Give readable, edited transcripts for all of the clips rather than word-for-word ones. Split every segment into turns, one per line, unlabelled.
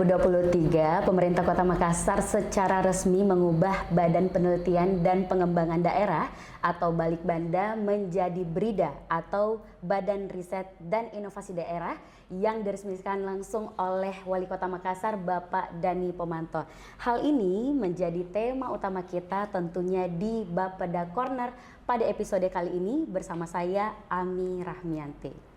2023, pemerintah Kota Makassar secara resmi mengubah Badan Penelitian dan Pengembangan Daerah atau Balikbanda menjadi BRIDA atau Badan Riset dan Inovasi Daerah yang diresmikan langsung oleh Wali Kota Makassar Bapak Dani Pomanto. Hal ini menjadi tema utama kita tentunya di Bapeda Corner pada episode kali ini bersama saya Ami Rahmianti.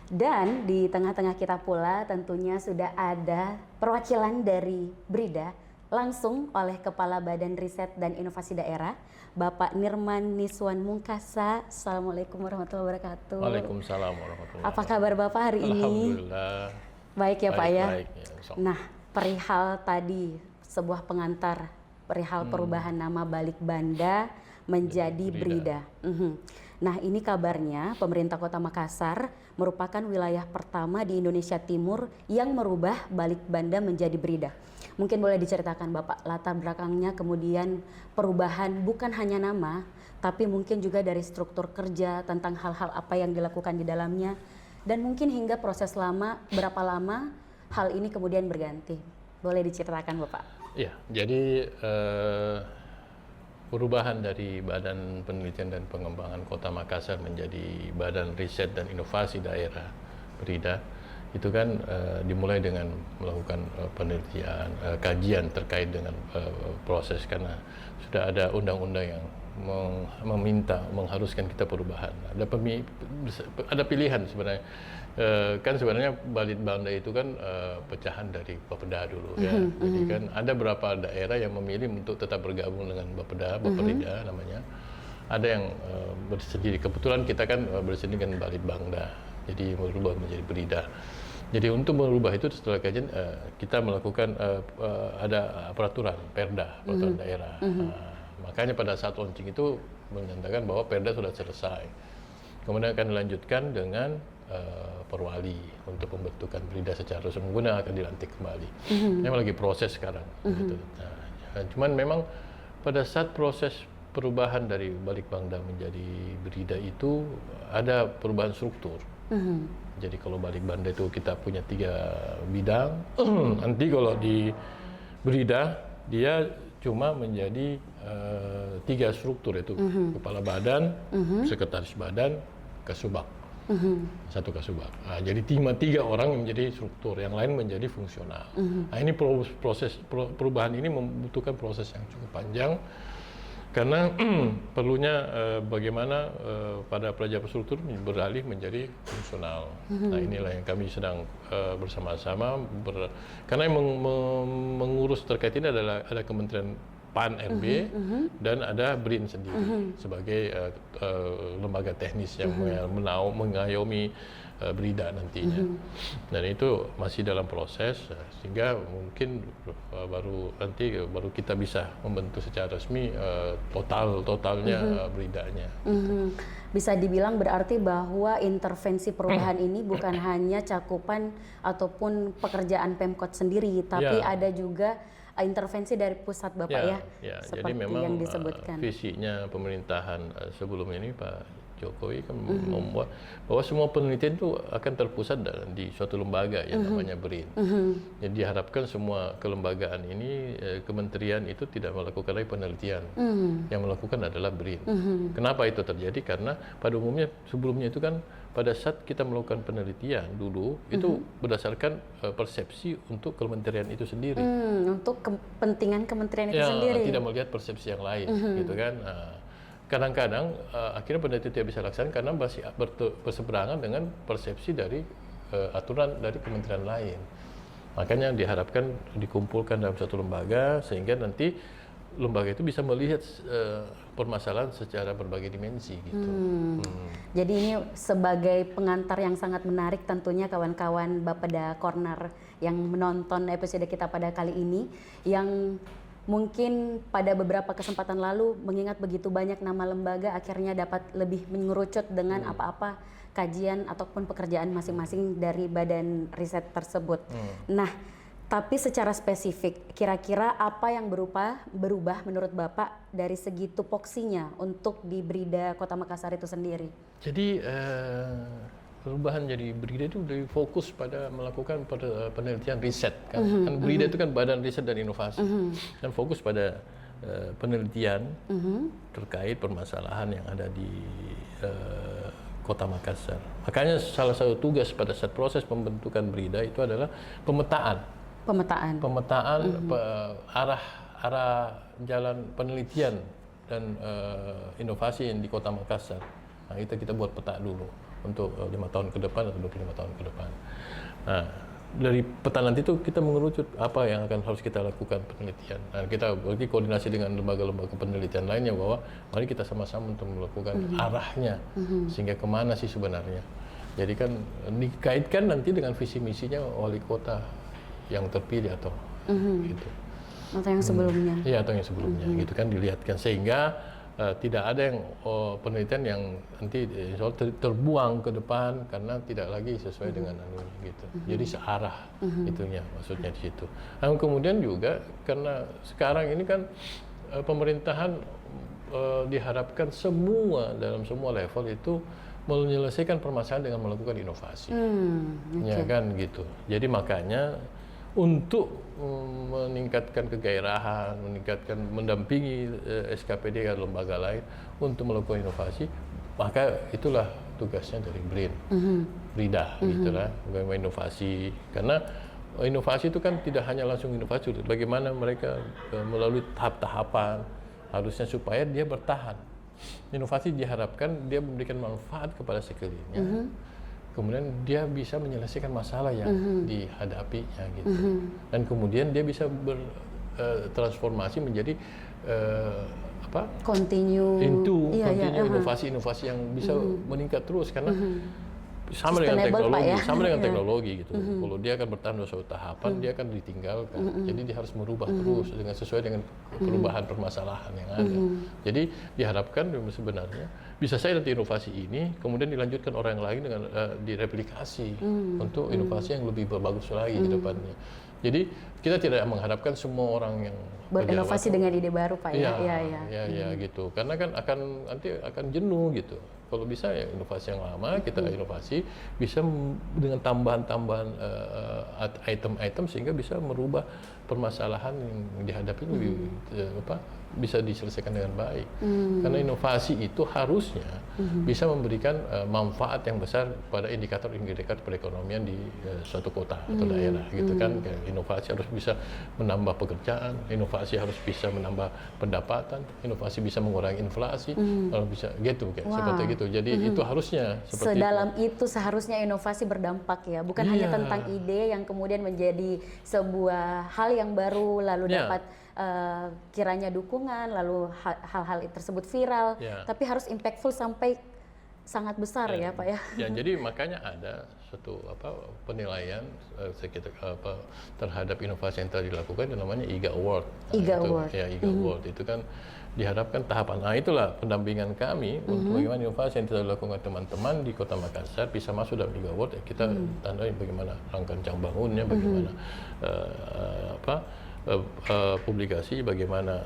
Dan di tengah-tengah kita pula tentunya sudah ada perwakilan dari BRIDA langsung oleh Kepala Badan Riset dan Inovasi Daerah, Bapak Nirman Niswan Mungkasa. Assalamualaikum warahmatullahi wabarakatuh.
Waalaikumsalam warahmatullahi wabarakatuh.
Apa kabar Bapak hari ini?
Alhamdulillah.
Baik ya Pak ya.
Baik, ya.
Nah, perihal tadi sebuah pengantar perihal perubahan nama Balikbanda menjadi BRIDA. Nah, ini kabarnya pemerintah Kota Makassar merupakan wilayah pertama di Indonesia Timur yang merubah Balikbanda menjadi BRIDA. Mungkin boleh diceritakan Bapak latar belakangnya, kemudian perubahan bukan hanya nama, tapi mungkin juga dari struktur kerja, tentang hal-hal apa yang dilakukan di dalamnya, dan mungkin hingga proses berapa lama hal ini kemudian berganti. Boleh diceritakan Bapak?
Ya, jadi perubahan dari Badan Penelitian dan Pengembangan Kota Makassar menjadi Badan Riset dan Inovasi Daerah (BRIDA) itu kan dimulai dengan melakukan penelitian, kajian terkait dengan proses, karena sudah ada undang-undang yang mengharuskan kita perubahan. Ada pilihan sebenarnya. Kan sebenarnya Balikbanda itu kan pecahan dari Bapeda dulu ya. Jadi kan ada beberapa daerah yang memilih untuk tetap bergabung dengan Bapeda, BRIDA namanya. Ada yang bersendiri. Kebetulan kita kan bersendiri dengan Balikbanda. Jadi merubah menjadi BRIDA. Jadi untuk merubah itu setelah kajian kita melakukan ada peraturan peraturan daerah. Makanya pada saat launching itu menyatakan bahwa perda sudah selesai. Kemudian akan dilanjutkan dengan perwali untuk pembentukan BRIDA secara resmi, kemudian akan dilantik kembali. Memang lagi proses sekarang. Gitu. Nah, cuman memang pada saat proses perubahan dari Balikbanda menjadi BRIDA itu ada perubahan struktur. Jadi kalau Balikbanda itu kita punya 3 bidang, nanti kalau di BRIDA dia cuma menjadi 3 struktur, itu kepala badan, sekretaris badan, kasubag. Satu kasubag. Nah, jadi 3 orang yang menjadi struktur, yang lain menjadi fungsional. Nah, ini proses perubahan ini membutuhkan proses yang cukup panjang, karena perlunya bagaimana pada pejabat struktur beralih menjadi fungsional. Nah, inilah yang kami sedang bersama-sama karena yang mengurus terkait ini adalah ada Kementerian PAN RB dan ada BRIN sendiri sebagai lembaga teknis yang mengayomi BRIDA nantinya. Dan itu masih dalam proses, sehingga mungkin baru kita bisa membentuk secara resmi totalnya BRIDA-nya.
Bisa dibilang berarti bahwa intervensi perubahan ini bukan hanya cakupan ataupun pekerjaan Pemkot sendiri, tapi ada juga intervensi dari pusat Bapak ya seperti
jadi memang
yang disebutkan.
Visinya pemerintahan sebelum ini Pak Jokowi kan membuat bahwa semua penelitian itu akan terpusat di suatu lembaga yang namanya BRIN. Jadi diharapkan semua kelembagaan ini, kementerian itu tidak melakukan lagi penelitian, yang melakukan adalah BRIN. Kenapa itu terjadi? Karena pada umumnya sebelumnya itu kan pada saat kita melakukan penelitian dulu itu berdasarkan persepsi untuk kementerian itu sendiri.
Untuk kepentingan kementerian itu sendiri.
Tidak melihat persepsi yang lain, gitu kan. Kadang-kadang akhirnya penelitian tidak bisa laksanakan karena masih berseberangan dengan persepsi dari aturan dari kementerian lain. Makanya diharapkan dikumpulkan dalam satu lembaga sehingga nanti lembaga itu bisa melihat permasalahan secara berbagai dimensi gitu.
Jadi ini sebagai pengantar yang sangat menarik tentunya kawan-kawan Bapeda Corner yang menonton episode kita pada kali ini, yang mungkin pada beberapa kesempatan lalu mengingat begitu banyak nama lembaga akhirnya dapat lebih mengerucut dengan apa-apa kajian ataupun pekerjaan masing-masing dari badan riset tersebut. Nah, tapi secara spesifik, kira-kira apa yang berubah menurut Bapak dari segi tupoksinya untuk di BRIDA Kota Makassar itu sendiri?
Jadi perubahan jadi Brida itu lebih fokus pada melakukan penelitian riset kan. Kan Brida itu kan Badan Riset dan Inovasi dan fokus pada penelitian terkait permasalahan yang ada di Kota Makassar. Makanya salah satu tugas pada saat proses pembentukan Brida itu adalah pemetaan arah jalan penelitian dan inovasi yang di Kota Makassar. Nah, itu kita buat peta dulu untuk 5 tahun ke depan atau 25 tahun ke depan. Nah, dari peta nanti itu kita mengerucut apa yang akan harus kita lakukan penelitian. Nah, kita berarti koordinasi dengan lembaga-lembaga penelitian lainnya bahwa mari kita sama-sama untuk melakukan arahnya sehingga kemana sih sebenarnya. Jadi kan dikaitkan nanti dengan visi misinya wali kota yang terpilih atau gitu.
Atau yang sebelumnya.
Iya, atau yang sebelumnya gitu kan dilihatkan sehingga tidak ada yang penelitian yang nanti terbuang ke depan karena tidak lagi sesuai dengan gitu. Jadi searah itunya maksudnya di situ. Dan kemudian juga karena sekarang ini kan pemerintahan diharapkan dalam semua level itu menyelesaikan permasalahan dengan melakukan inovasi. Ya kan gitu. Jadi makanya untuk meningkatkan kegairahan, mendampingi SKPD dan lembaga lain untuk melakukan inovasi, maka itulah tugasnya dari Brida, gitulah, bagaimana inovasi. Karena inovasi itu kan tidak hanya langsung inovasi, bagaimana mereka melalui tahap-tahapan harusnya supaya dia bertahan. Inovasi diharapkan dia memberikan manfaat kepada sekelilingnya. Kemudian dia bisa menyelesaikan masalah yang dihadapinya gitu. Dan kemudian dia bisa bertransformasi menjadi inovasi-inovasi yang bisa meningkat terus karena sama dengan teknologi, gitu. Kalau dia akan bertahan dalam suatu tahapan, dia akan ditinggalkan. Jadi dia harus merubah terus sesuai dengan perubahan permasalahan yang ada. Jadi diharapkan sebenarnya bisa saya nanti inovasi ini kemudian dilanjutkan orang lain dengan direplikasi untuk inovasi yang lebih bagus lagi ke depannya. Jadi kita tidak mengharapkan semua orang yang
berinovasi dengan ide baru, Pak.
Ya, gitu. Karena kan nanti akan jenuh gitu. Kalau bisa ya inovasi yang lama kita inovasi bisa dengan tambahan-tambahan item-item sehingga bisa merubah permasalahan yang dihadapi bisa diselesaikan dengan baik. Karena inovasi itu harusnya bisa memberikan manfaat yang besar pada indikator-indikator perekonomian di suatu kota atau daerah gitu kan. Inovasi harus bisa menambah pekerjaan, inovasi harus bisa menambah pendapatan, inovasi bisa mengurangi inflasi, kalau bisa gitu seperti gitu. Jadi itu harusnya seperti
sedalam itu seharusnya inovasi berdampak ya, bukan hanya tentang ide yang kemudian menjadi sebuah hal yang baru lalu dapat kiranya dukungan, lalu hal-hal tersebut viral, tapi harus impactful sampai sangat besar ya Pak ya.
Ya, jadi makanya ada suatu penilaian terhadap inovasi yang telah dilakukan yang namanya IGA Award. IGA Award itu kan diharapkan tahapan. Nah, itulah pendampingan kami untuk bagaimana inovasi yang telah dilakukan teman-teman di Kota Makassar bisa masuk dalam IGA Award. Kita tandai bagaimana rancang bangunnya, bagaimana publikasi, bagaimana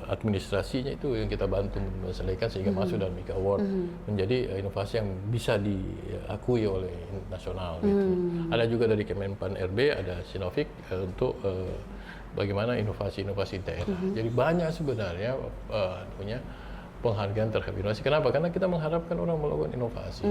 administrasinya itu yang kita bantu menyelesaikan sehingga masuk dalam IGA Award menjadi inovasi yang bisa diakui oleh nasional. Gitu. Ada juga dari Kemenpan RB, ada Sinovic untuk bagaimana inovasi-inovasi daerah. Jadi banyak sebenarnya punya penghargaan terhadap inovasi. Kenapa? Karena kita mengharapkan orang melakukan inovasi.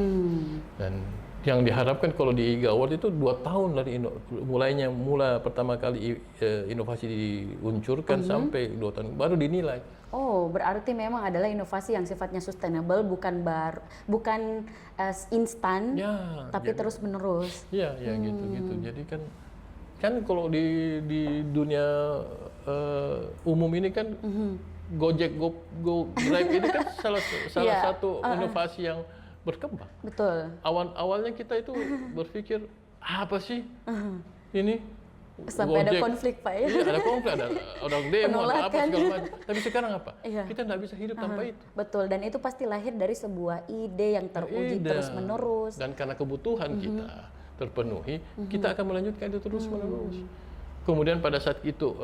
Dan yang diharapkan kalau di IGA Award itu 2 tahun dari mulai pertama kali inovasi diluncurkan sampai 2 tahun baru dinilai.
Oh, berarti memang adalah inovasi yang sifatnya sustainable, bukan instan, tapi terus menerus.
Iya, gitu. Jadi kan kalau di dunia umum ini kan Gojek, Grab ini kan salah satu inovasi yang berkembang.
Betul.
Awalnya kita itu berpikir apa sih ini?
Sampai
Gojek.
ada konflik Pak ya?
Iya, ada konflik, ada orang demo, ada apa segala macam. Tapi sekarang apa? Kita nggak bisa hidup tanpa itu.
Betul, dan itu pasti lahir dari sebuah ide yang teruji terus-menerus.
Dan karena kebutuhan kita terpenuhi, kita akan melanjutkan itu terus-menerus. Kemudian pada saat itu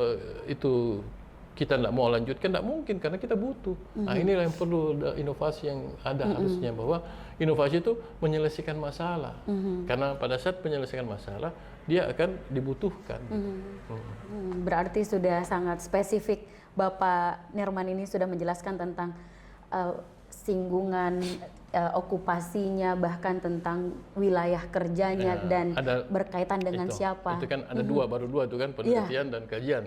kita tidak mau lanjutkan, tidak mungkin karena kita butuh. Nah, inilah yang perlu inovasi yang ada harusnya, bahwa inovasi itu menyelesaikan masalah. Karena pada saat menyelesaikan masalah, dia akan dibutuhkan.
Berarti sudah sangat spesifik Bapak Nirman ini sudah menjelaskan tentang singgungan okupasinya, bahkan tentang wilayah kerjanya dan berkaitan dengan siapa.
Itu kan ada baru dua itu kan, penelitian dan kajian.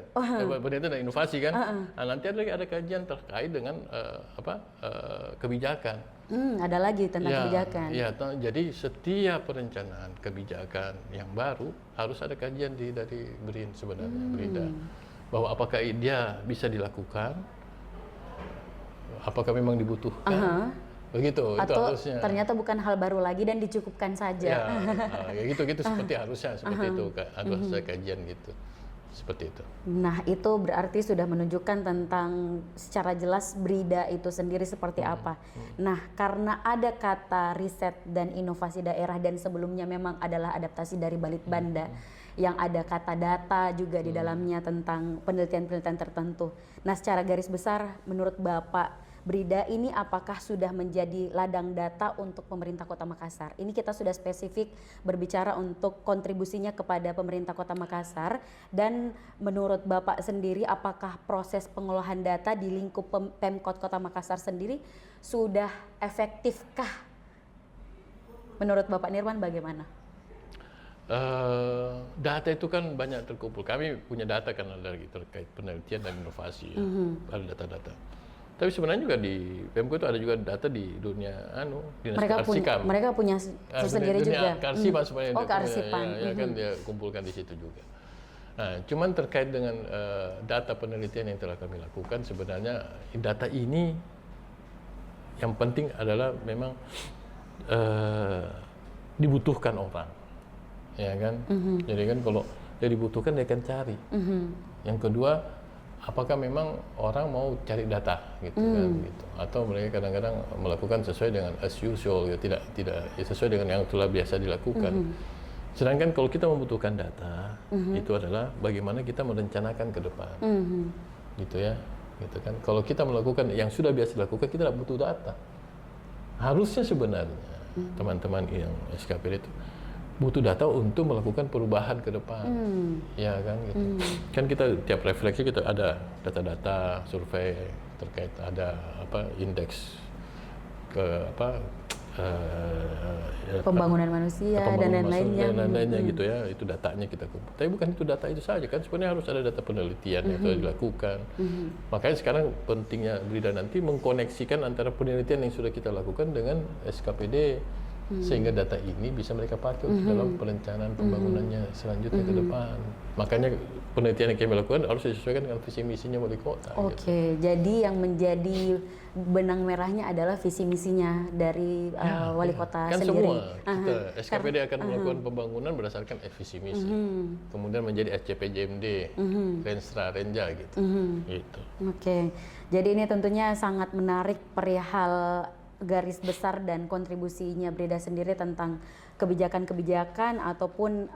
Penelitian dan inovasi kan. Nah, nanti ada kajian terkait dengan kebijakan.
Ada lagi tentang kebijakan.
Ya, jadi setiap perencanaan kebijakan yang baru harus ada kajian dari BRIN sebenarnya, BRIDA, bahwa apakah dia bisa dilakukan, apakah memang dibutuhkan. Begitu,
atau
itu harusnya.
Ternyata bukan hal baru lagi dan dicukupkan saja.
Ya gitu seperti harusnya seperti itu, harus ada kajian gitu, seperti itu.
Nah, itu berarti sudah menunjukkan tentang secara jelas BRIDA itu sendiri seperti apa. Nah, karena ada kata riset dan inovasi daerah dan sebelumnya memang adalah adaptasi dari Balitbanda, yang ada kata data juga di dalamnya tentang penelitian-penelitian tertentu. Nah, secara garis besar menurut Bapak, BRIDA ini apakah sudah menjadi ladang data untuk pemerintah Kota Makassar? Ini kita sudah spesifik berbicara untuk kontribusinya kepada pemerintah Kota Makassar, dan menurut Bapak sendiri apakah proses pengolahan data di lingkup Pemkot Kota Makassar sendiri sudah efektifkah? Menurut Bapak Nirman bagaimana?
Data itu kan banyak terkumpul. Kami punya data kan dari terkait penelitian dan inovasi, ada data-data. Tapi sebenarnya juga di Pemko itu ada juga data di dunia dinas kearsipan.
Mereka punya tersendiri juga.
Kearsipan sebenarnya.
Kearsipan.
Ya kan dia kumpulkan di situ juga. Nah, cuman terkait dengan data penelitian yang telah kami lakukan, sebenarnya data ini yang penting adalah memang dibutuhkan orang, ya kan. Jadi kan kalau dia dibutuhkan dia akan cari. Yang kedua, apakah memang orang mau cari data gitu kan, gitu, atau mereka kadang-kadang melakukan sesuai dengan as usual, gitu, tidak sesuai dengan yang telah biasa dilakukan. Sedangkan kalau kita membutuhkan data, itu adalah bagaimana kita merencanakan ke depan, gitu ya, gitu kan. Kalau kita melakukan yang sudah biasa dilakukan, kita tidak butuh data. Harusnya sebenarnya teman-teman yang SKPD itu butuh data untuk melakukan perubahan ke depan, ya kan gitu. Kan kita tiap refleksi kita ada data-data survei terkait, ada indeks ke
pembangunan manusia dan lain-lainnya
gitu ya, itu datanya kita kumpul. Tapi bukan itu data itu saja kan, sebenarnya harus ada data penelitian yang sudah dilakukan. Makanya sekarang pentingnya BRIDA nanti mengkoneksikan antara penelitian yang sudah kita lakukan dengan SKPD, sehingga data ini bisa mereka pakai untuk dalam perencanaan pembangunannya selanjutnya ke depan. Makanya penelitian yang kami lakukan harus disesuaikan dengan visi misinya wali kota.
Oke, jadi yang menjadi benang merahnya adalah visi misinya dari wali kota
kan
sendiri.
Semua kita SKPD akan melakukan pembangunan berdasarkan visi misi, kemudian menjadi SCPJMD, Renstra, Renja gitu. Gitu.
Oke, jadi ini tentunya sangat menarik perihal garis besar dan kontribusinya BRIDA sendiri tentang kebijakan-kebijakan ataupun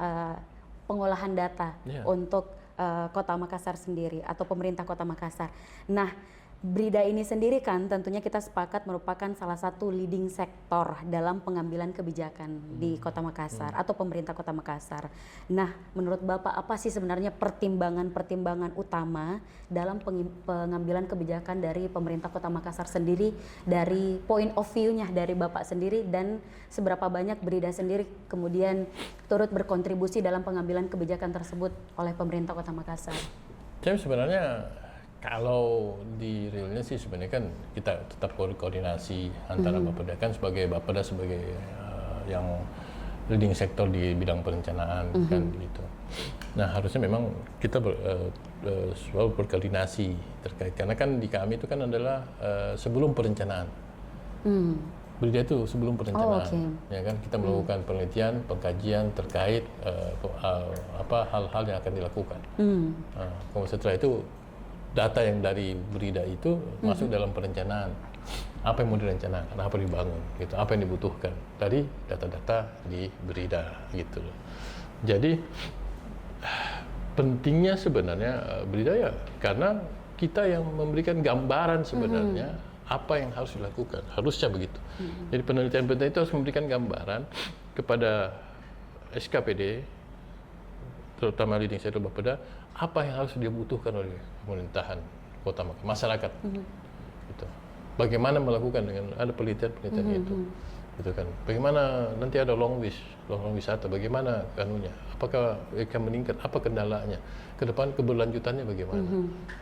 pengolahan data untuk Kota Makassar sendiri atau pemerintah Kota Makassar. Nah, BRIDA ini sendiri kan tentunya kita sepakat merupakan salah satu leading sektor dalam pengambilan kebijakan di Kota Makassar atau pemerintah Kota Makassar. Nah, menurut Bapak apa sih sebenarnya pertimbangan-pertimbangan utama dalam pengambilan kebijakan dari pemerintah Kota Makassar sendiri, dari point of view-nya dari Bapak sendiri, dan seberapa banyak BRIDA sendiri kemudian turut berkontribusi dalam pengambilan kebijakan tersebut oleh pemerintah Kota Makassar?
Jadi sebenarnya kalau di realnya sih sebenarnya kan kita tetap koordinasi antara Bapeda kan sebagai Bapeda sebagai yang leading sektor di bidang perencanaan kan gitu. Nah, harusnya memang kita selalu berkoordinasi terkait, karena kan di kami itu kan adalah sebelum perencanaan. BRIDA itu sebelum perencanaan, ya kan kita melakukan penelitian, pengkajian terkait hal-hal yang akan dilakukan. Kemudian setelah itu data yang dari BRIDA itu masuk dalam perencanaan. Apa yang mau direncanakan, apa dibangun, gitu, apa yang dibutuhkan dari data-data di BRIDA, gitu. Jadi pentingnya sebenarnya BRIDA ya karena kita yang memberikan gambaran sebenarnya apa yang harus dilakukan. Harusnya begitu. Jadi penelitian-penelitian itu harus memberikan gambaran kepada SKPD, terutama leading sector Bapeda, apa yang harus dibutuhkan oleh pemerintahan Kota Makassar, masyarakat. Gitu. Bagaimana melakukan dengan ada penelitian-penelitian itu. Gitu kan. Bagaimana nanti ada long wisata, bagaimana anunya, apakah akan meningkat, apa kendalanya, ke depan keberlanjutannya bagaimana.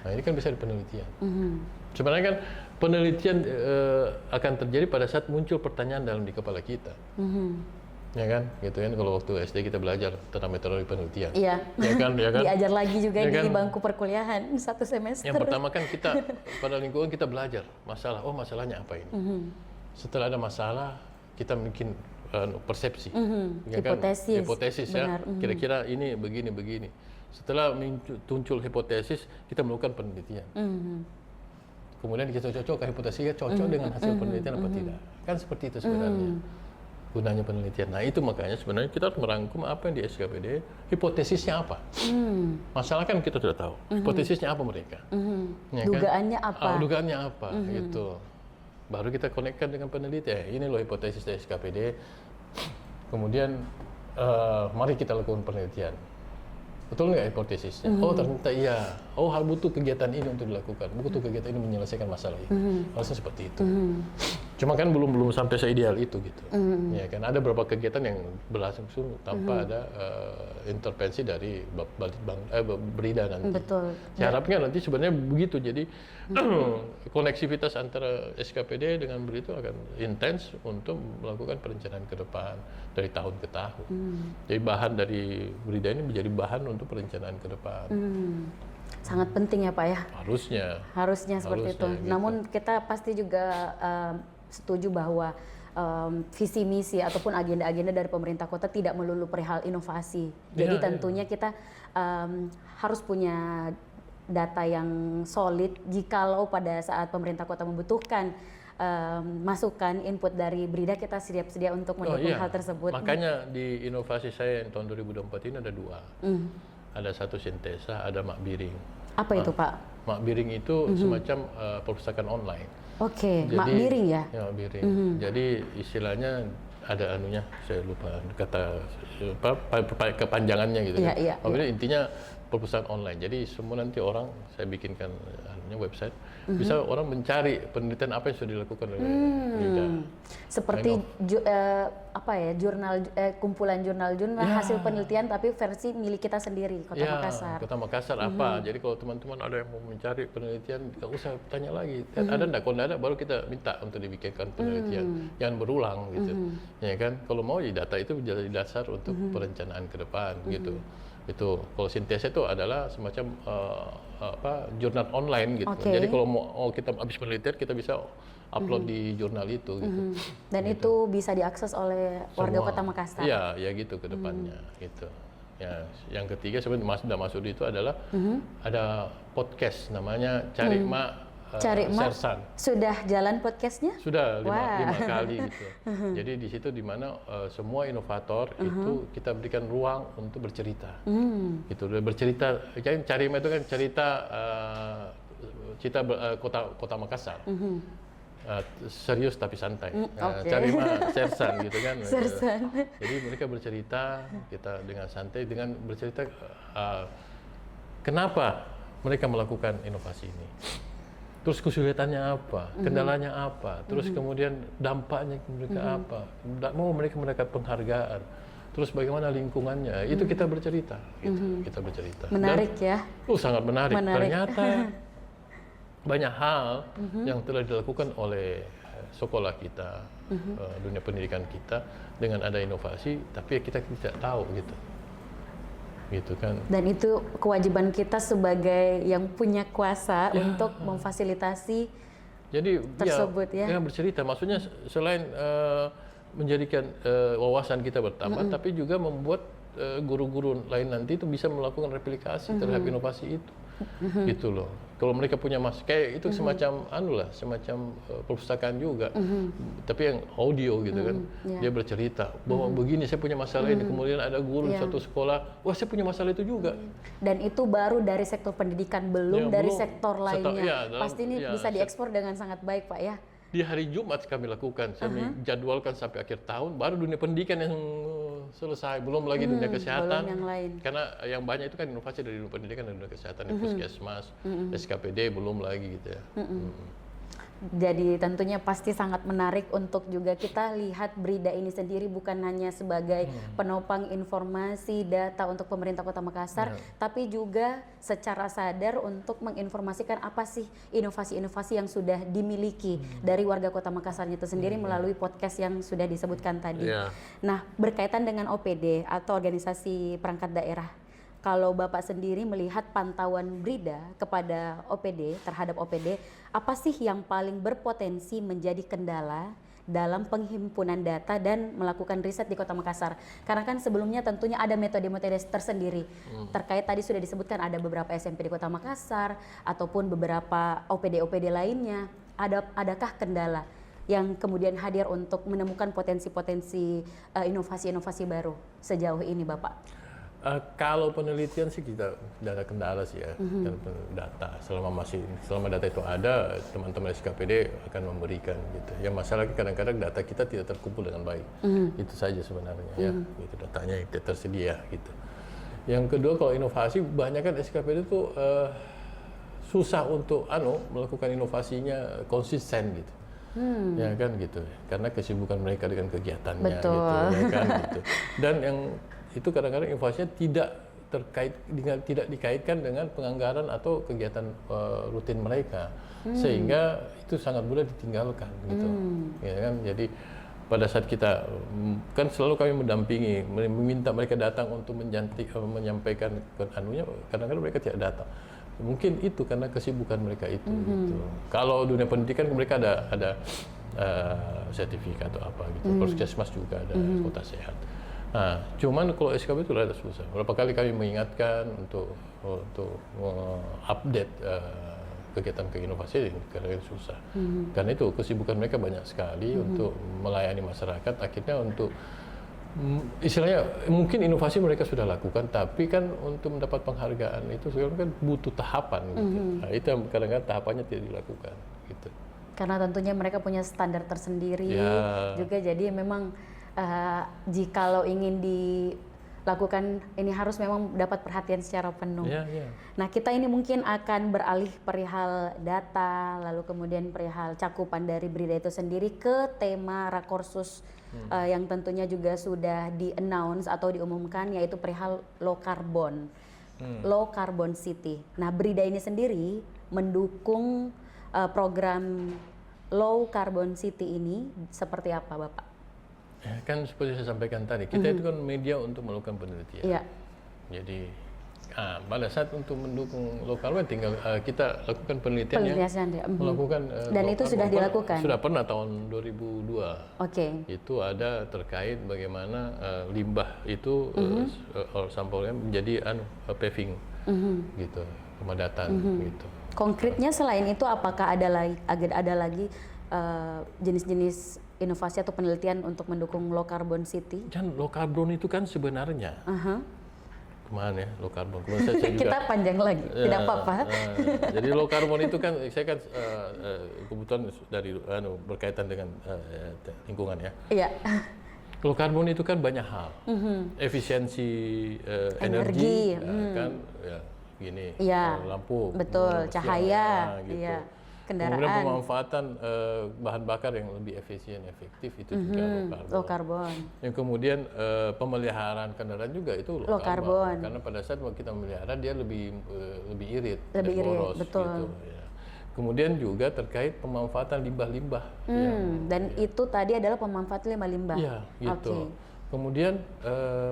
Nah ini kan bisa di penelitian. Sebenarnya kan penelitian akan terjadi pada saat muncul pertanyaan dalam di kepala kita. Ya kan, gitu kan. Kalau waktu SD kita belajar tentang metodologi penelitian.
Iya.
Ya kan, ya kan.
Diajar lagi juga
Ya
di
kan?
bangku perkuliahan 1 semester.
Yang pertama kan kita pada lingkungan kita belajar masalah. Oh masalahnya apa ini? Setelah ada masalah kita bikin persepsi, ya kan? Hipotesis ya. Kira-kira ini begini. Setelah muncul hipotesis kita melakukan penelitian. Kemudian kita cocok hipotesisnya cocok dengan hasil penelitian apa tidak? Kan seperti itu sebenarnya. Gunanya penelitian. Nah itu makanya sebenarnya kita harus merangkum apa yang di SKPD, hipotesisnya apa. Masalah kan kita sudah tahu, hipotesisnya apa mereka. Ya kan?
Dugaannya apa?
Dugaannya apa, gitu. Baru kita konekkan dengan penelitian. Ini loh hipotesis dari SKPD. Kemudian mari kita lakukan penelitian. Betul nggak hipotesisnya? Oh ternyata iya. Oh butuh kegiatan ini untuk dilakukan. Butuh kegiatan ini menyelesaikan masalah ini. Harusnya seperti itu. Cuma kan belum sampai seideal itu gitu. Ya kan ada beberapa kegiatan yang berlangsung tanpa ada intervensi dari Brida nanti.
Betul.
Saya harapnya nanti sebenarnya begitu. Jadi koneksivitas antara SKPD dengan Brida itu akan intens untuk melakukan perencanaan ke depan dari tahun ke tahun. Jadi bahan dari Brida ini menjadi bahan untuk perencanaan ke depan.
Sangat penting ya Pak ya.
Harusnya
seperti itu.
Gitu.
Namun kita pasti juga setuju bahwa visi misi ataupun agenda-agenda dari pemerintah kota tidak melulu perihal inovasi. Jadi tentunya kita harus punya data yang solid jikalau pada saat pemerintah kota membutuhkan masukan input dari Brida, kita siap-sedia untuk mendukung hal tersebut.
Makanya di inovasi saya yang tahun 2024 ini ada 2. Ada satu sintesa, ada mak biring.
Apa itu Pak?
Mak biring itu semacam perpustakaan online.
Oke, mak biring ya?
Ya, mak biring. Jadi istilahnya ada anunya, saya lupa kata kepanjangannya gitu.
Iya,
Mak biring intinya perpustakaan online. Jadi semua nanti orang saya bikinkan website, bisa orang mencari penelitian apa yang sudah dilakukan oleh Brida.
Seperti jurnal kumpulan jurnal-jurnal hasil penelitian tapi versi milik kita sendiri Kota Makassar.
Kota Makassar apa? Jadi kalau teman-teman ada yang mau mencari penelitian, tidak usah tanya lagi. Ada enggak? Kalau ada baru kita minta untuk dibikinkan penelitian. Jangan berulang gitu. Ya kan? Kalau mau data itu menjadi dasar untuk perencanaan ke depan gitu. Itu kalau sintesa itu adalah semacam jurnal online gitu. Jadi kalau mau kita habis penelitian kita bisa upload di jurnal itu gitu.
Dan itu bisa diakses oleh warga Kota Makassar.
Iya, ya gitu ke depannya gitu. Ya, yang ketiga sebenarnya sudah masuk itu adalah ada podcast namanya Cari Mak Sersan.
Sudah jalan podcastnya?
Sudah 5 kali gitu. Jadi di situ di mana semua inovator itu kita berikan ruang untuk bercerita. Gitu, bercerita. Kan Cari Mak itu kan cerita kota Makassar. Serius tapi santai. Cari Mak Sersan gitu kan.
Sersan.
Jadi mereka bercerita, kita dengan santai dengan bercerita kenapa mereka melakukan inovasi ini. Terus kesulitannya apa, kendalanya apa, terus kemudian dampaknya mereka apa, mau mereka penghargaan, terus bagaimana lingkungannya, itu kita bercerita, gitu. Kita bercerita.
Menarik ya?
Sangat menarik. Ternyata banyak hal yang telah dilakukan oleh sekolah kita, dunia pendidikan kita dengan ada inovasi, tapi kita tidak tahu gitu. Gitu kan.
Dan itu kewajiban kita sebagai yang punya kuasa untuk memfasilitasi tersebut ya.
Bercerita, maksudnya selain menjadikan wawasan kita bertambah, tapi juga membuat guru-guru lain nanti itu bisa melakukan replikasi terhadap inovasi itu. gitu loh. Kalau mereka punya kayak itu semacam semacam perpustakaan juga, tapi yang audio gitu kan. Dia bercerita bahwa begini saya punya masalah ini, kemudian ada guru di suatu sekolah, wah saya punya masalah itu juga.
Dan itu baru dari sektor pendidikan, belum dari
belum
sektor lainnya.
dalam,
Pasti ini bisa diekspor dengan sangat baik, Pak ya.
Di hari Jumat kami lakukan, kami jadwalkan sampai akhir tahun, baru dunia pendidikan yang selesai, belum lagi dunia kesehatan.
Belum yang lain.
Karena yang banyak itu kan inovasi dari dunia pendidikan dan dunia kesehatan, puskesmas, SKPD belum lagi gitu ya.
Jadi tentunya pasti sangat menarik untuk juga kita lihat Brida ini sendiri bukan hanya sebagai penopang informasi data untuk pemerintah Kota Makassar, tapi juga secara sadar untuk menginformasikan apa sih inovasi-inovasi yang sudah dimiliki dari warga Kota Makassarnya itu sendiri melalui podcast yang sudah disebutkan tadi. Nah, berkaitan dengan OPD atau organisasi perangkat daerah, kalau Bapak sendiri melihat pantauan Brida kepada OPD, terhadap OPD, apa sih yang paling berpotensi menjadi kendala dalam penghimpunan data dan melakukan riset di Kota Makassar? Karena kan sebelumnya tentunya ada metode-metode tersendiri. Terkait tadi sudah disebutkan ada beberapa SMP di Kota Makassar, ataupun beberapa OPD-OPD lainnya. Adakah kendala yang kemudian hadir untuk menemukan potensi-potensi inovasi-inovasi baru sejauh ini, Bapak?
Kalau penelitian sih kita tidak ada kendala sih ya, data selama data itu ada, teman-teman SKPD akan memberikan gitu. Yang masalahnya kadang-kadang data kita tidak terkumpul dengan baik, itu saja sebenarnya ya, gitu, datanya tidak tersedia gitu. Yang kedua kalau inovasi, banyak kan SKPD itu susah untuk melakukan inovasinya konsisten gitu. Ya kan gitu, karena kesibukan mereka dengan kegiatannya.
Betul.
Gitu ya kan gitu. Dan yang itu kadang-kadang inovasinya tidak dikaitkan dengan penganggaran atau kegiatan rutin mereka, sehingga itu sangat mudah ditinggalkan gitu. Ya kan, jadi pada saat kita kan selalu kami mendampingi, meminta mereka datang untuk menyampaikan kadang-kadang mereka tidak datang. Mungkin itu karena kesibukan mereka itu. Gitu. Kalau dunia pendidikan mereka ada sertifikat atau apa gitu. Puskesmas juga ada, kota sehat. Nah, cuman kalau SKP itu rada susah. Berapa kali kami mengingatkan untuk update kegiatan keinovasi, kadang-kadang susah. Karena itu kesibukan mereka banyak sekali untuk melayani masyarakat. Akhirnya untuk istilahnya mungkin inovasi mereka sudah lakukan, tapi kan untuk mendapat penghargaan itu sekarang kan butuh tahapan. Gitu. Nah, itu yang kadang-kadang tahapannya tidak dilakukan. Gitu.
Karena tentunya mereka punya standar tersendiri juga, jadi memang jikalau ingin dilakukan ini harus memang dapat perhatian secara penuh. Nah, kita ini mungkin akan beralih perihal data, lalu kemudian perihal cakupan dari Brida itu sendiri ke tema Rakorsus yang tentunya juga sudah di-announce atau diumumkan, yaitu perihal low carbon, low carbon city. Nah, Brida ini sendiri mendukung program low carbon city ini seperti apa, Bapak?
Ya, kan seperti saya sampaikan tadi, kita itu kan media untuk melakukan penelitian. Jadi pada saat untuk mendukung low carbon tinggal kita lakukan penelitian yang melakukan
dan itu sudah dilakukan.
Sudah pernah tahun 2002. Itu ada terkait bagaimana limbah itu sampelnya menjadi paving gitu, pemadatan gitu.
Konkretnya selain itu apakah ada lagi jenis-jenis inovasi atau penelitian untuk mendukung low carbon city?
Dan low carbon itu kan sebenarnya kemana ya low carbon? Saya juga,
kita panjang lagi, tidak apa-apa.
Jadi low carbon itu kan saya kan kebetulan dari berkaitan dengan lingkungan ya.
Iya.
Low carbon itu kan banyak hal, efisiensi energi kan ya, gini, lampu,
betul, cahaya,
gitu.
Kendaraan.
Kemudian pemanfaatan bahan bakar yang lebih efisien, efektif itu juga low carbon. Yang kemudian pemeliharaan kendaraan juga itu low carbon. Karena pada saat kita memelihara dia lebih irit, lebih boros, betul. Gitu, ya. Kemudian juga terkait pemanfaatan limbah-limbah.
Dan itu tadi adalah pemanfaatan limbah-limbah.
Iya, gitu. Kemudian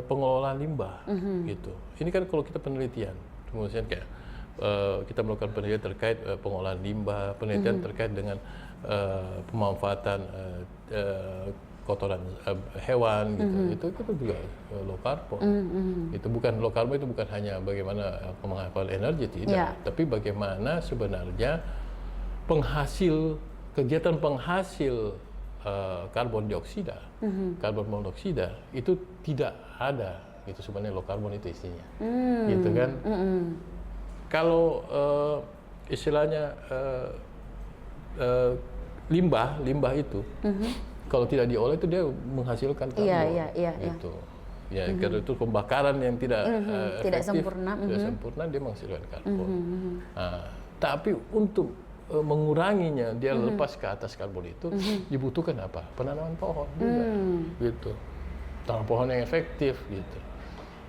pengelolaan limbah, gitu. Ini kan kalau kita penelitian, kemudian kayak kita melakukan penelitian terkait pengolahan limbah, penelitian terkait dengan pemanfaatan kotoran hewan gitu, itu juga low carbon. Itu bukan low carbon, itu bukan hanya bagaimana menghasilkan energi tidak, tapi bagaimana sebenarnya kegiatan penghasil karbon dioksida, karbon monoksida itu tidak ada. Itu sebenarnya low carbon itu isinya, gitu kan? Kalau istilahnya limbah itu kalau tidak diolah itu dia menghasilkan karbon, gitu. Ya, karena itu pembakaran yang tidak efektif, tidak sempurna, dia menghasilkan karbon. Nah, tapi untuk menguranginya, dia lepas ke atas karbon itu, dibutuhkan apa? Penanaman pohon juga, gitu. Tanam pohon yang efektif, gitu.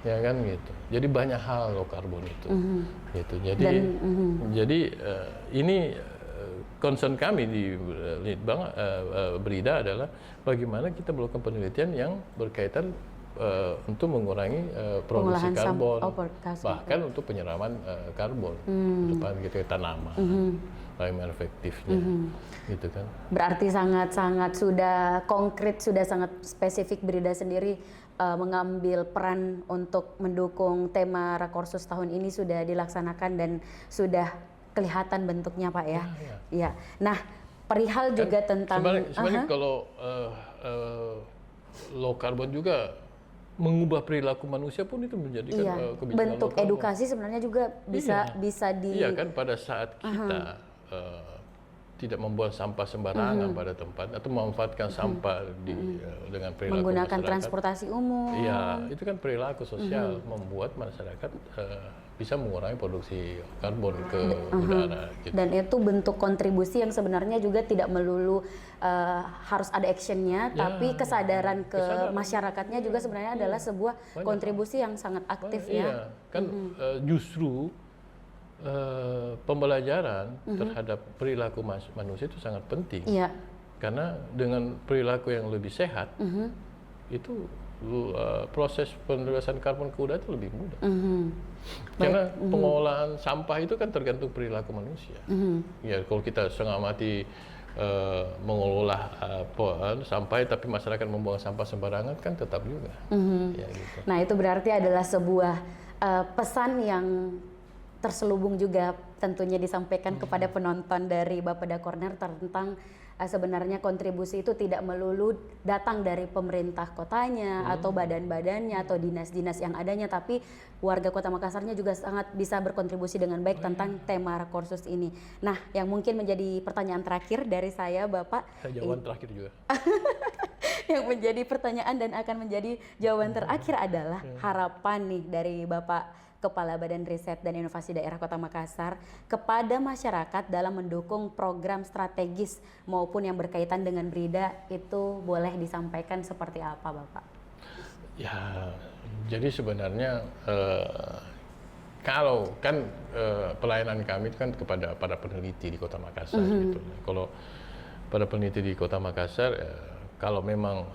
Ya kan gitu. Jadi banyak hal low carbon itu, gitu. Jadi ini concern kami di Litbang Brida adalah bagaimana kita melakukan penelitian yang berkaitan untuk mengurangi produksi karbon, bahkan untuk penyeraman karbon depan gitu tanaman, bagaimana efektifnya, gitu kan.
Berarti sangat sudah konkret, sudah sangat spesifik Brida sendiri mengambil peran untuk mendukung tema Rakorsus tahun ini sudah dilaksanakan dan sudah kelihatan bentuknya, Pak ya. Ya. Nah, perihal juga tentang
sebenarnya kalau low carbon juga mengubah perilaku manusia pun itu menjadikan kebijakan
bentuk edukasi sebenarnya juga bisa di.
Iya kan, pada saat kita tidak membuang sampah sembarangan pada tempat atau memanfaatkan sampah dengan perilaku
menggunakan
masyarakat,
transportasi umum.
Iya, itu kan perilaku sosial membuat masyarakat bisa mengurangi produksi karbon ke udara. Gitu.
Dan itu bentuk kontribusi yang sebenarnya juga tidak melulu harus ada actionnya, tapi kesadaran ke masyarakatnya juga sebenarnya adalah sebuah kontribusi yang sangat aktif ya.
Kan justru pembelajaran terhadap perilaku manusia itu sangat penting. Karena dengan perilaku yang lebih sehat, itu proses penurunan karbon ke udara itu lebih mudah. Karena pengolahan sampah itu kan tergantung perilaku manusia. Ya, kalau kita setengah mati mengolah sampah, tapi masyarakat membuang sampah sembarangan kan tetap juga. Ya, gitu.
Nah, itu berarti adalah sebuah pesan yang terselubung juga tentunya disampaikan kepada penonton dari Bapeda Corner tentang sebenarnya kontribusi itu tidak melulu datang dari pemerintah kotanya atau badan-badannya atau dinas-dinas yang adanya, tapi warga Kota Makassarnya juga sangat bisa berkontribusi dengan baik tentang tema Rakorsus ini. Nah, yang mungkin menjadi pertanyaan terakhir dari saya, Bapak.
Jawaban terakhir juga.
Yang menjadi pertanyaan dan akan menjadi jawaban terakhir adalah harapan nih dari Bapak Kepala Badan Riset dan Inovasi Daerah Kota Makassar kepada masyarakat dalam mendukung program strategis maupun yang berkaitan dengan Brida, itu boleh disampaikan seperti apa, Bapak?
Ya, jadi sebenarnya kalau kan pelayanan kami itu kan kepada para peneliti di Kota Makassar. Gitu. Kalau para peneliti di Kota Makassar, kalau memang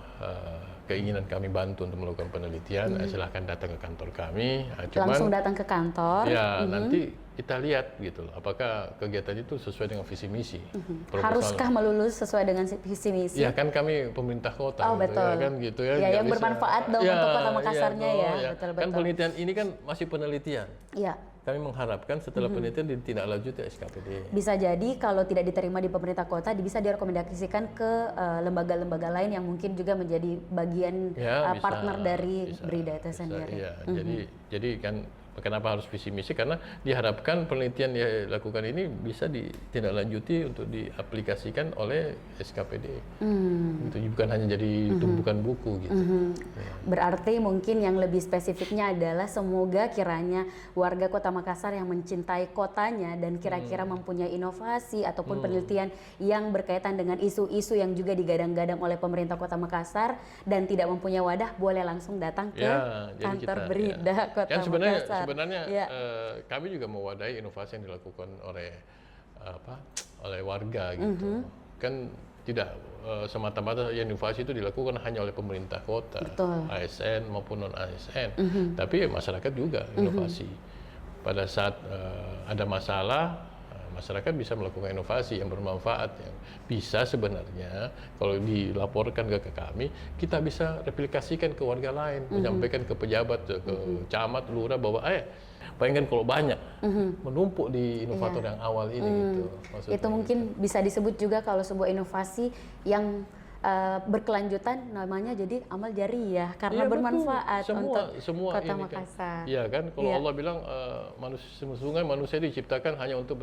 keinginan kami bantu untuk melakukan penelitian, silahkan datang ke kantor kami.
Langsung datang ke kantor.
Ya, nanti kita lihat gitu loh, apakah kegiatan itu sesuai dengan visi misi.
Haruskah melulu sesuai dengan visi misi?
Ya kan kami pemerintah kota.
Oh,
gitu,
betul.
Ya kan gitu ya.
Ya, yang bermanfaat dong untuk Kota Makassarnya ya. Betul.
Kan penelitian ini kan masih penelitian.
Iya.
Kami mengharapkan setelah penelitian ditindaklanjuti SKPD.
Bisa jadi kalau tidak diterima di pemerintah kota, bisa direkomendasikan ke lembaga-lembaga lain yang mungkin juga menjadi bagian partner dari Brida itu sendiri.
Iya, jadi kan kenapa harus visi misi? Karena diharapkan penelitian yang dilakukan ini bisa ditindaklanjuti untuk diaplikasikan oleh SKPD. Gitu, bukan hanya jadi tumpukan buku gitu. Ya.
Berarti mungkin yang lebih spesifiknya adalah semoga kiranya warga Kota Makassar yang mencintai kotanya dan kira-kira mempunyai inovasi ataupun penelitian yang berkaitan dengan isu-isu yang juga digadang-gadang oleh pemerintah Kota Makassar dan tidak mempunyai wadah, boleh langsung datang ke kantor Brida Kota Makassar.
Sebenarnya kami juga mewadahi inovasi yang dilakukan oleh warga gitu. Kan tidak semata-mata inovasi itu dilakukan hanya oleh pemerintah kota, ASN maupun non ASN, tapi masyarakat juga inovasi. Pada saat ada masalah, masyarakat bisa melakukan inovasi yang bermanfaat, yang bisa sebenarnya kalau dilaporkan ke kami, kita bisa replikasikan ke warga lain, menyampaikan ke pejabat, ke camat, lurah bahwa bayangkan kalau banyak menumpuk di inovator yang awal ini gitu.
Itu mungkin bisa disebut juga kalau sebuah inovasi yang berkelanjutan, namanya jadi amal jariyah karena bermanfaat untuk Kota
ini
Makassar.
Iya kan, kalau Allah bilang manusia diciptakan hanya untuk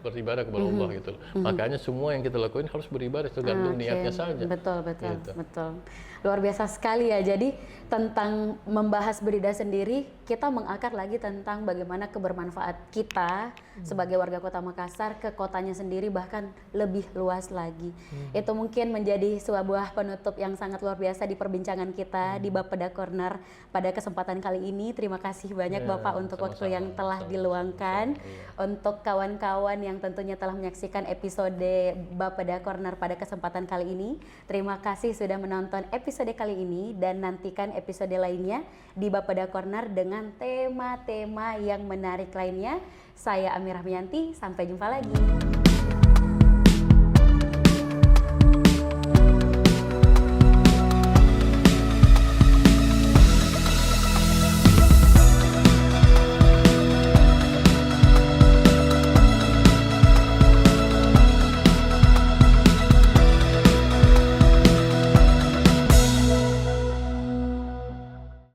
beribadah kepada Allah gitu. Makanya semua yang kita lakuin harus beribadah, tergantung niatnya saja.
Betul. Luar biasa sekali ya. Jadi tentang membahas Brida sendiri, kita mengakar lagi tentang bagaimana kebermanfaat kita sebagai warga Kota Makassar ke kotanya sendiri, bahkan lebih luas lagi. Itu mungkin menjadi sebuah penutup yang sangat luar biasa di perbincangan kita di Bapeda Corner pada kesempatan kali ini. Terima kasih banyak Bapak untuk waktu yang telah diluangkan. Untuk kawan-kawan yang tentunya telah menyaksikan episode Bapeda Corner pada kesempatan kali ini, terima kasih sudah menonton episode kali ini, dan nantikan episode lainnya di Bapeda Corner dengan tema-tema yang menarik lainnya. Saya Amirah Mianti, sampai jumpa lagi.